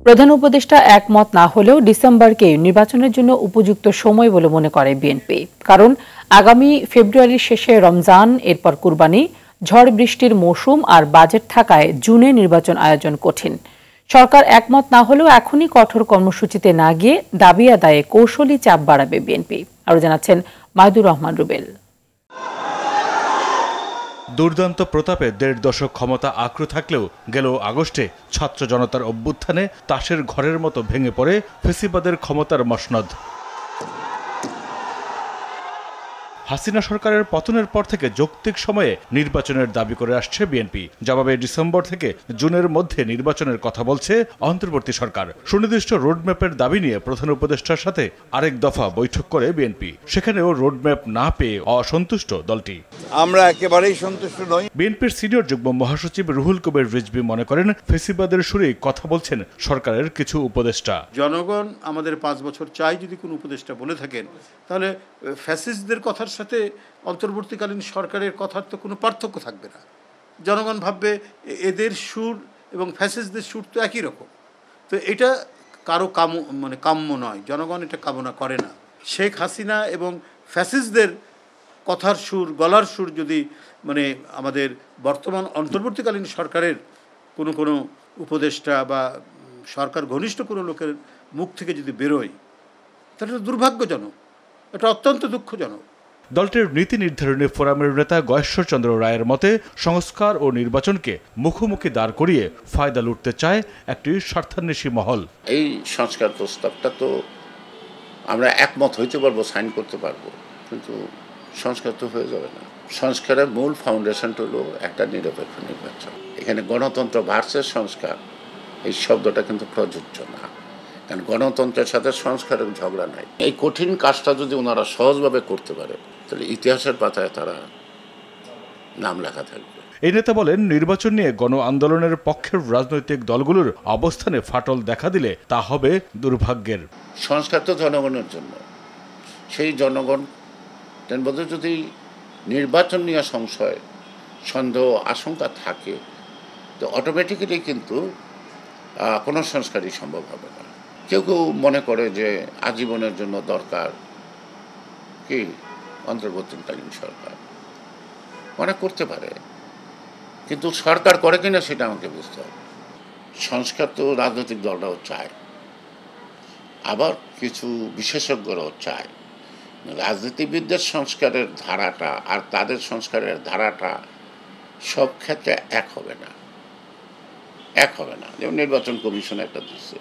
প্রধান উপদেষ্টা একমত না হলেও ডিসেম্বরকে নির্বাচনের জন্য উপযুক্ত সময় বলে মনে করে বিএনপি। কারণ আগামী ফেব্রুয়ারির শেষে রমজান, এরপর কুরবানি, ঝড় বৃষ্টির মৌসুম আর বাজেট থাকায় জুনে নির্বাচন আয়োজন কঠিন। সরকার একমত না হলেও এখনই কঠোর কর্মসূচিতে না গিয়ে দাবি আদায়ে কৌশলী চাপ বাড়াবে বিএনপি। আরও জানাচ্ছেন মাহিদুর রহমান রুবেল। দুর্দান্ত প্রতাপে ১.৫ দশক ক্ষমতা আঁকড়ে থাকলেও গেল আগস্টে ছাত্র জনতার অভ্যুত্থানে তাসের ঘরের মতো ভেঙে পড়ে ফ্যাসিবাদের ক্ষমতার মসনদ। হাসিনা সরকারের পতনের পর থেকে যৌক্তিক সময়ে নির্বাচনের দাবি করে আসছে বিএনপি। জবাবে ডিসেম্বর থেকে জুনের মধ্যে নির্বাচনের কথা বলছে অন্তর্বর্তী সরকার। সুনির্দিষ্ট রোডম্যাপের দাবি নিয়ে প্রধান উপদেষ্টার সাথে আরেক দফা বৈঠক করে বিএনপি। সেখানেও রোডম্যাপ না পেয়ে অসন্তুষ্ট দলটি। আমরা একেবারেই সন্তুষ্ট নই। বিএনপির সিনিয়র যুগ্ম মহাসচিব রুহুল কবির রিজভী মনে করেন, ফ্যাসিবাদের সুরেই কথা বলছেন সরকারের কিছু উপদেষ্টা। জনগণ আমাদের 5 বছর চাই যদি কোনো উপদেষ্টা বলে থাকেন, তাহলে ফ্যাসিস্টদের কথার সাথে অন্তর্বর্তীকালীন সরকারের কথার তো কোনো পার্থক্য থাকবে না। জনগণ ভাববে এদের সুর এবং ফ্যাসিস্টদের সুর তো একই রকম। তো এটা কারো কাম্য নয়, জনগণ এটা কামনা করে না। শেখ হাসিনা এবং ফ্যাসিস্টদের কথার সুর, গলার সুর যদি আমাদের বর্তমান অন্তর্বর্তীকালীন সরকারের কোনো উপদেষ্টা বা সরকার ঘনিষ্ঠ কোনো লোকের মুখ থেকে যদি বেরোয়, তাহলে এটা দুর্ভাগ্যজনক, এটা অত্যন্ত দুঃখজনক। দলটির নীতি নির্ধারণী ফোরামের নেতা গয়েশ্বরচন্দ্র রায়ের মতে, সংস্কার ও নির্বাচনকে মুখোমুখি দাঁড় করিয়ে ফায়দা লুটতে চায় একটি স্বার্থান্বেষী মহল। এই সংস্কার প্রস্তাবটা তো আমরা একমত হইতে পারবো, সাইন করতে পারবো, কিন্তু সংস্কার তো হয়ে যাবে না। সংস্কারের মূল ফাউন্ডেশনটা হলো একটা নিরপেক্ষ নির্বাচন। এখানে গণতন্ত্র ভার্সেস সংস্কার এই শব্দটা কিন্তু প্রযোজ্য না, কারণ গণতন্ত্রের সাথে সংস্কারের ঝগড়া নাই। এই কঠিন কাজটা যদি ওনারা সহজভাবে করতে পারে, তাহলে ইতিহাসের পাতায় তারা নাম লেখা থাকবে। এই নেতা বলেন, নির্বাচন নিয়ে গণ আন্দোলনের পক্ষের রাজনৈতিক দলগুলোর অবস্থানে ফাটল দেখা দিলে তা হবে দুর্ভাগ্যের। সংস্কার তো জনগণের জন্য, সেই জনগণ মধ্যে যদি নির্বাচন নিয়ে সংশয়, সন্দেহ, আশঙ্কা থাকে, তো অটোমেটিক্যালি কিন্তু কোনো সংস্কারই সম্ভব হবে না। কেউ কেউ মনে করে যে আজীবনের জন্য দরকার কি অন্তর্বর্তীকালীন সরকার, মনে করতে পারে, কিন্তু সরকার করে কিনা সেটা আমাকে বুঝতে হবে। সংস্কার তো রাজনৈতিক দলরাও চায়, আবার কিছু বিশেষজ্ঞরাও চায়। রাজনীতিবিদদের সংস্কারের ধারাটা আর তাদের সংস্কারের ধারাটা সব ক্ষেত্রে এক হবে না। যেমন নির্বাচন কমিশন একটা দিচ্ছে,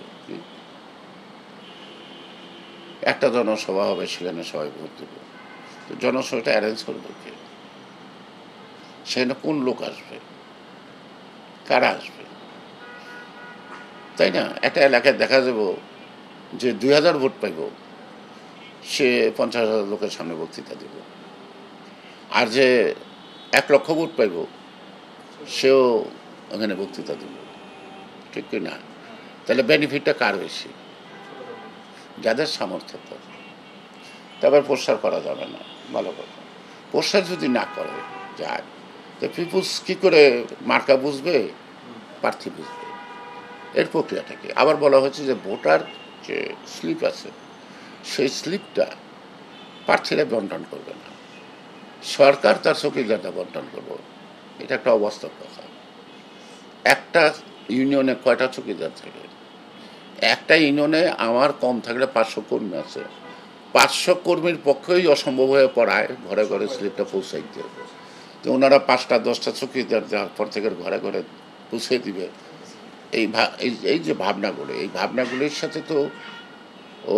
একটা জনসভা হবে, সেখানে সবাই ভোট দেবে, তো জনসভাটা অ্যারেঞ্জ করবে কে? সেখানে কোন লোক আসবে, কারা আসবে, তাই না? একটা এলাকায় দেখা যাব যে 2000 ভোট পাইব, সে 50,000 লোকের সামনে বক্তৃতা দেব, আর যে 1 লক্ষ ভোট পাইব সেও ওখানে বক্তৃতা দেব, ঠিক কি না? তাহলে বেনিফিটটা কার বেশি? যাদের সামর্থ্য। তারপর প্রচার করা যাবে না, ভালো কথা। প্রচার যদি না করে যায়, তো পিপুলস কী করে মার্কা বুঝবে, প্রার্থী বুঝবে? এর প্রক্রিয়াটা কি? আবার বলা হচ্ছে যে ভোটার যে স্লিপ আছে, সেই স্লিপটা প্রার্থীরা বন্টন করবে না, সরকার তার চৌকিদারটা বন্টন করবে। এটা একটা অবাস্তব কথা। একটা ইউনিয়নে কয়টা চৌকিদার থাকে? একটা ইউনিয়নে আমার কম থাকলে 500 কর্মী আছে, 500 কর্মীর পক্ষেই অসম্ভব হয়ে পড়ায় ঘরে ঘরে স্লিপটা পৌঁছাইতে। তো ওনারা 5টা 10টা চৌকিদার যাওয়ার পর থেকে ঘরে ঘরে পৌঁছে দিবে। এই যে ভাবনাগুলো, এই ভাবনাগুলির সাথে তো ও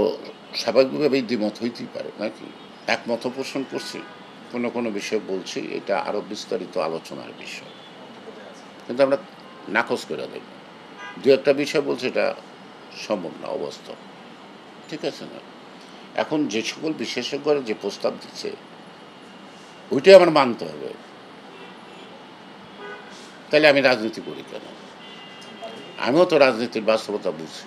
স্বাভাবিকভাবেই দ্বিমত হইতেই পারে নাকি? একমত পোষণ করছি, কোনো বিষয়ে বলছি, এটা আরও বিস্তারিত আলোচনার বিষয়, কিন্তু আমরা নাকচ করে দেব। 2-একটা বিষয় বলছি, এটা সম্ভব না, অবাস্তব, ঠিক আছে না? এখন যে সকল বিশেষজ্ঞরা যে প্রস্তাব দিচ্ছে, ওইটাই আমার মানতে হবে। তাহলে আমি রাজনীতি করি কেন? আমিও তো রাজনীতির বাস্তবতা বুঝছি,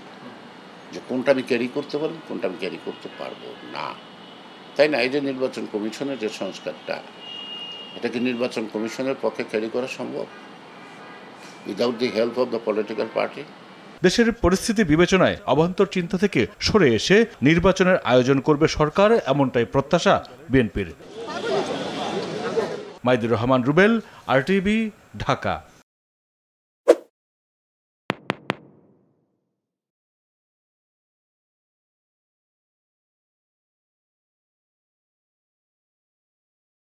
যে কোনটা আমি ক্যারি করতে পারবো, কোনটা আমি ক্যারি করতে পারবো না, তাই না? এই যে নির্বাচন কমিশনের যে সংস্কারটা, এটা কি নির্বাচন কমিশনের পক্ষে ক্যারি করা সম্ভব without the help of the political party? দেশের পরিস্থিতি বিবেচনায় অভ্যন্তর চিন্তা থেকে সরে এসে নির্বাচনের আয়োজন করবে সরকার, এমনটাই প্রত্যাশা বিএনপির। মাইদুর রহমান রুবেল, RTV, ঢাকা।